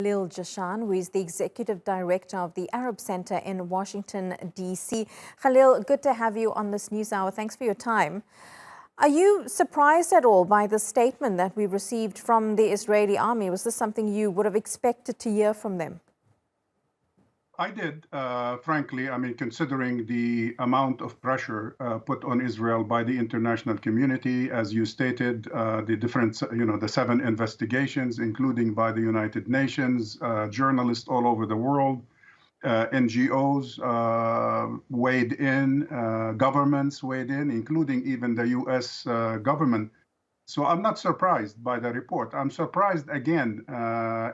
Khalil Jahshan, who is the Executive Director of the Arab Center in Washington, D.C. Khalil, good to have you on this news hour. Thanks for your time. Are you surprised at all by the statement that we received from the Israeli army? Was this something you would have expected to hear from them? I did, frankly. I mean, considering the amount of pressure put on Israel by the international community, as you stated, the different, the 7 investigations, including by the United Nations, journalists all over the world, NGOs weighed in, governments weighed in, including even the U.S. Government. So I'm not surprised by the report. I'm surprised, again,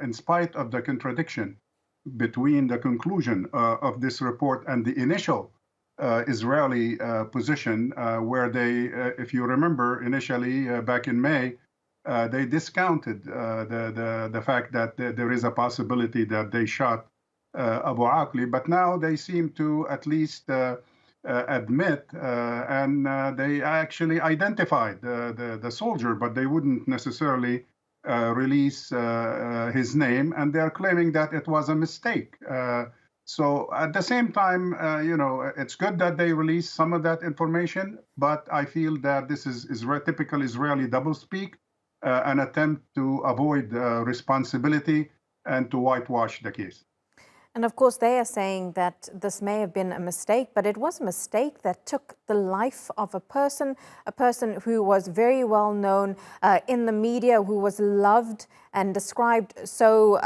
in spite of the contradiction between the conclusion of this report and the initial Israeli position, where they, if you remember, initially back in May, they discounted the fact that there is a possibility that they shot Abu Akleh, but now they seem to at least admit and they actually identified the soldier, but they wouldn't necessarily release his name, and they're claiming that it was a mistake. So at the same time, it's good that they release some of that information, but I feel that this is typical Israeli doublespeak, an attempt to avoid responsibility and to whitewash the case. And of course, they are saying that this may have been a mistake, but it was a mistake that took the life of a person who was very well known in the media, who was loved and described so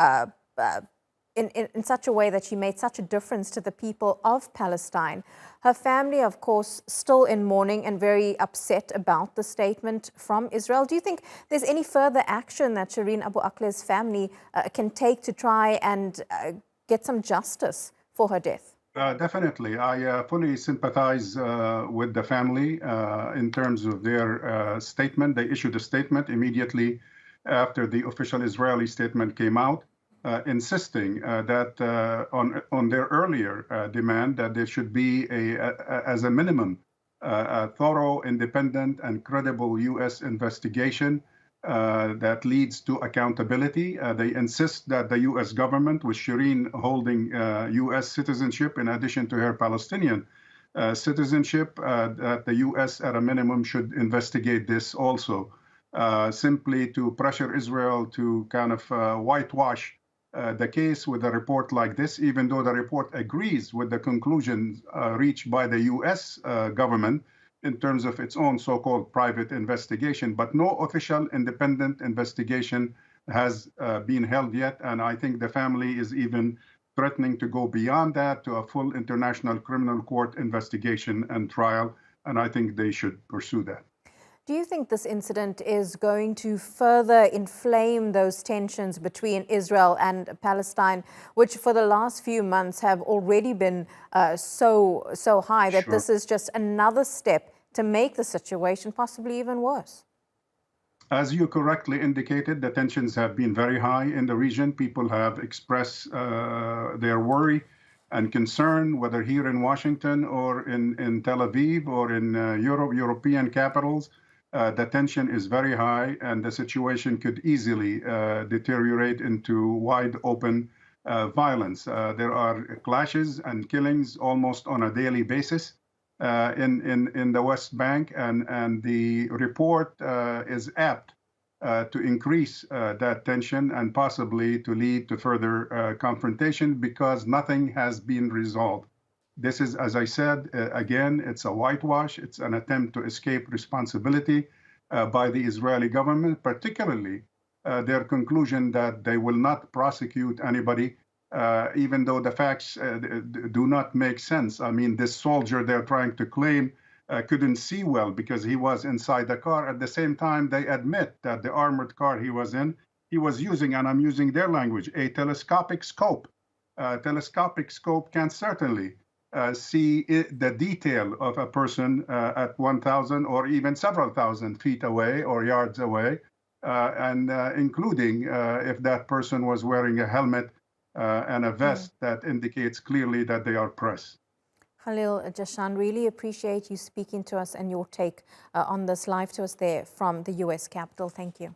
in such a way that she made such a difference to the people of Palestine. Her family, of course, still in mourning and very upset about the statement from Israel. Do you think there's any further action that Shireen Abu Akleh's family can take to try and get some justice for her death? Definitely. I fully sympathize with the family in terms of their statement. They issued a statement immediately after the official Israeli statement came out, insisting that on their earlier demand that there should be, as a minimum, a thorough, independent, and credible U.S. investigation that leads to accountability. They insist that the U.S. government, with Shireen holding U.S. citizenship in addition to her Palestinian citizenship, that the U.S. at a minimum should investigate this also, simply to pressure Israel to kind of whitewash the case with a report like this, even though the report agrees with the conclusions reached by the U.S. Government in terms of its own so-called private investigation. But no official independent investigation has been held yet. And I think the family is even threatening to go beyond that to a full international criminal court investigation and trial. And I think they should pursue that. Do you think this incident is going to further inflame those tensions between Israel and Palestine, which for the last few months have already been so high that this is just another step to make the situation possibly even worse? As you correctly indicated, the tensions have been very high in the region. People have expressed their worry and concern, whether here in Washington or in Tel Aviv or in European capitals. The tension is very high, and the situation could easily deteriorate into wide open violence. There are clashes and killings almost on a daily basis in the West Bank, and the report is apt to increase that tension and possibly to lead to further confrontation because nothing has been resolved. This is, as I said, again, it's a whitewash. It's an attempt to escape responsibility by the Israeli government, particularly their conclusion that they will not prosecute anybody, even though the facts do not make sense. I mean, this soldier they're trying to claim couldn't see well because he was inside the car. At the same time, they admit that the armored car he was in, he was using, and I'm using their language, a telescopic scope. Telescopic scope can certainly see the detail of a person at 1,000 or even several thousand feet away or yards away, and including if that person was wearing a helmet and a vest that indicates clearly that they are press. Khalil Jahshan, really appreciate you speaking to us and your take on this live to us there from the U.S. Capitol. Thank you.